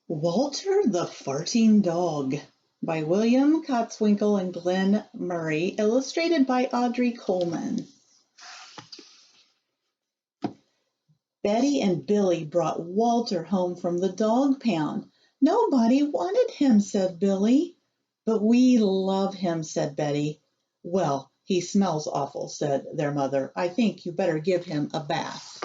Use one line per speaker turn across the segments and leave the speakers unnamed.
Walter the Farting Dog by William Kotzwinkle and Glenn Murray, illustrated by Audrey Coleman. Betty and Billy brought Walter home from the dog pound. Nobody wanted him, said Billy. But we love him, said Betty. Well, he smells awful, said their mother. I think you better give him a bath.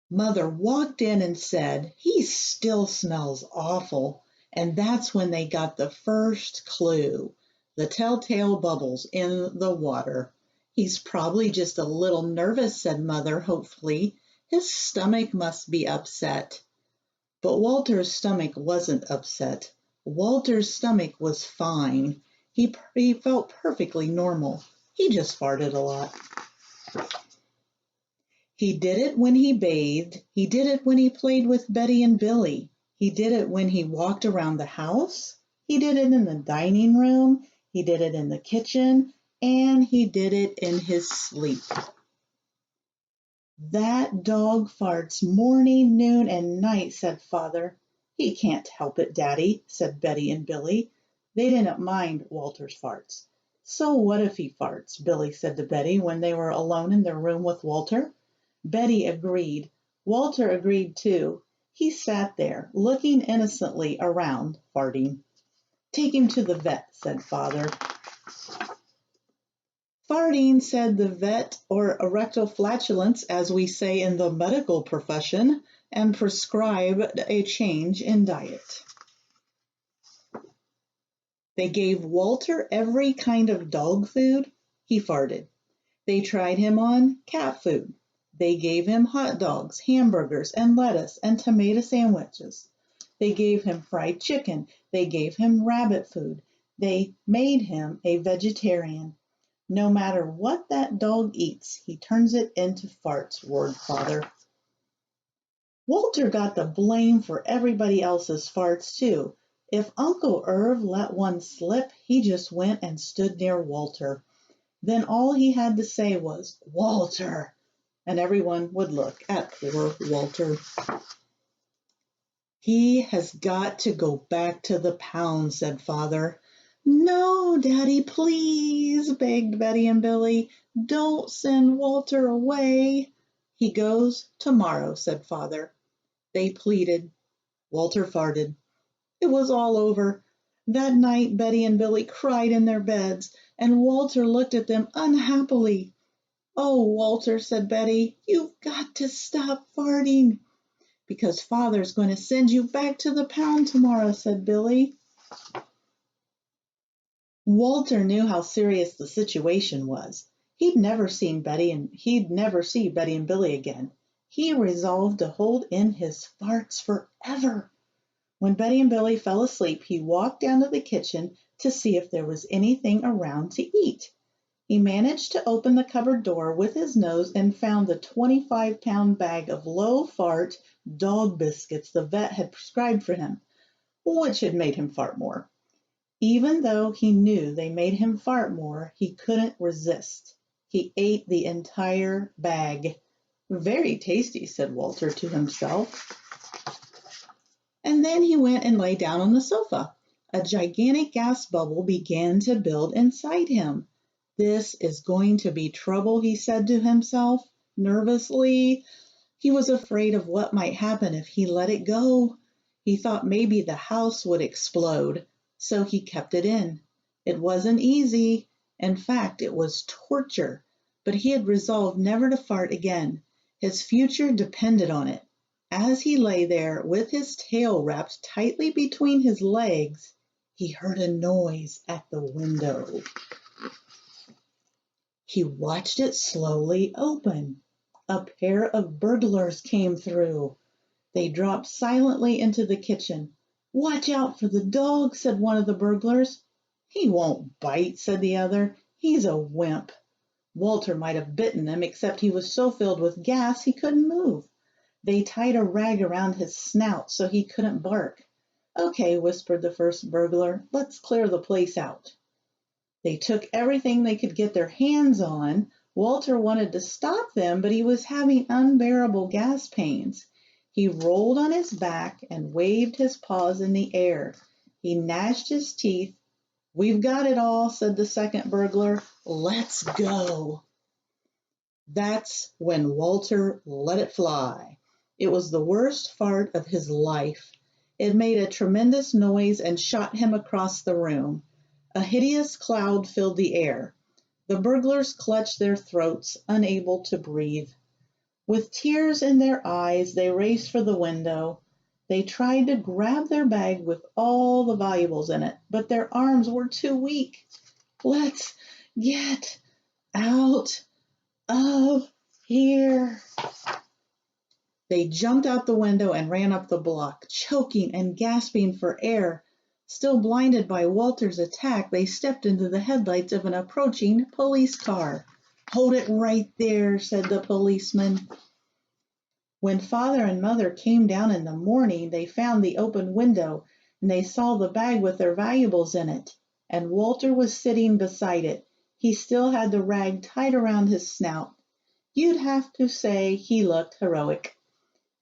Mother walked in and said, he still smells awful. And that's when they got the first clue, the telltale bubbles in the water. He's probably just a little nervous, said Mother hopefully. His stomach must be upset. But Walter's stomach wasn't upset. Walter's stomach was fine. He felt perfectly normal. He just farted a lot. He did it when he bathed. He did it when he played with Betty and Billy. He did it when he walked around the house. He did it in the dining room. He did it in the kitchen. And he did it in his sleep. That dog farts morning, noon, and night, said Father. He can't help it, Daddy, said Betty and Billy. They didn't mind Walter's farts. So what if he farts? Billy said to Betty when they were alone in their room with Walter. Betty agreed. Walter agreed too. He sat there, looking innocently around, farting. Take him to the vet, said Father. Farting, said the vet, or erectile flatulence, as we say in the medical profession, and prescribed a change in diet. They gave Walter every kind of dog food. He farted. They tried him on cat food. They gave him hot dogs, hamburgers, and lettuce and tomato sandwiches. They gave him fried chicken. They gave him rabbit food. They made him a vegetarian. No matter what that dog eats, he turns it into farts, roared Father. Walter got the blame for everybody else's farts, too. If Uncle Irv let one slip, he just went and stood near Walter. Then all he had to say was, Walter, and everyone would look at poor Walter. He has got to go back to the pound, said Father. No, Daddy, please, begged Betty and Billy. Don't send Walter away. He goes tomorrow, said Father. They pleaded. Walter farted. It was all over. That night, Betty and Billy cried in their beds, and Walter looked at them unhappily. Oh, Walter, said Betty, you've got to stop farting. Because Father's going to send you back to the pound tomorrow, said Billy. Walter knew how serious the situation was. He'd never see Betty and Billy again. He resolved to hold in his farts forever. When Betty and Billy fell asleep, he walked down to the kitchen to see if there was anything around to eat. He managed to open the cupboard door with his nose and found the 25-pound bag of low-fart dog biscuits the vet had prescribed for him, which had made him fart more. Even though he knew they made him fart more, he couldn't resist. He ate the entire bag. Very tasty, said Walter to himself. And then he went and lay down on the sofa. A gigantic gas bubble began to build inside him. This is going to be trouble, he said to himself, nervously. He was afraid of what might happen if he let it go. He thought maybe the house would explode, so he kept it in. It wasn't easy. In fact, it was torture, but he had resolved never to fart again. His future depended on it. As he lay there with his tail wrapped tightly between his legs, he heard a noise at the window. He watched it slowly open. A pair of burglars came through. They dropped silently into the kitchen. Watch out for the dog, said one of the burglars. He won't bite, said the other. He's a wimp. Walter might have bitten him, except he was so filled with gas he couldn't move. They tied a rag around his snout so he couldn't bark. Okay, whispered the first burglar. Let's clear the place out. They took everything they could get their hands on. Walter wanted to stop them, but he was having unbearable gas pains. He rolled on his back and waved his paws in the air. He gnashed his teeth. "We've got it all," said the second burglar. "Let's go." That's when Walter let it fly. It was the worst fart of his life. It made a tremendous noise and shot him across the room. A hideous cloud filled the air. The burglars clutched their throats, unable to breathe. With tears in their eyes, they raced for the window. They tried to grab their bag with all the valuables in it, but their arms were too weak. "Let's get out of here." They jumped out the window and ran up the block, choking and gasping for air. Still blinded by Walter's attack, they stepped into the headlights of an approaching police car. "Hold it right there," said the policeman. When Father and Mother came down in the morning, they found the open window, and they saw the bag with their valuables in it, and Walter was sitting beside it. He still had the rag tied around his snout. You'd have to say he looked heroic.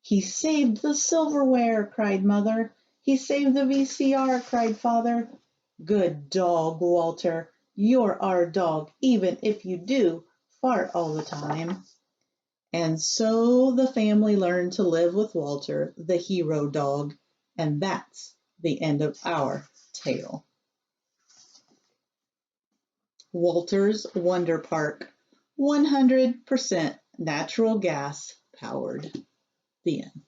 "He saved the silverware," cried Mother. "He saved the VCR," cried Father. "Good dog, Walter. You're our dog, even if you do fart all the time." And so the family learned to live with Walter, the hero dog, and that's the end of our tale. Walter's Wonder Park, 100% natural gas powered. The end.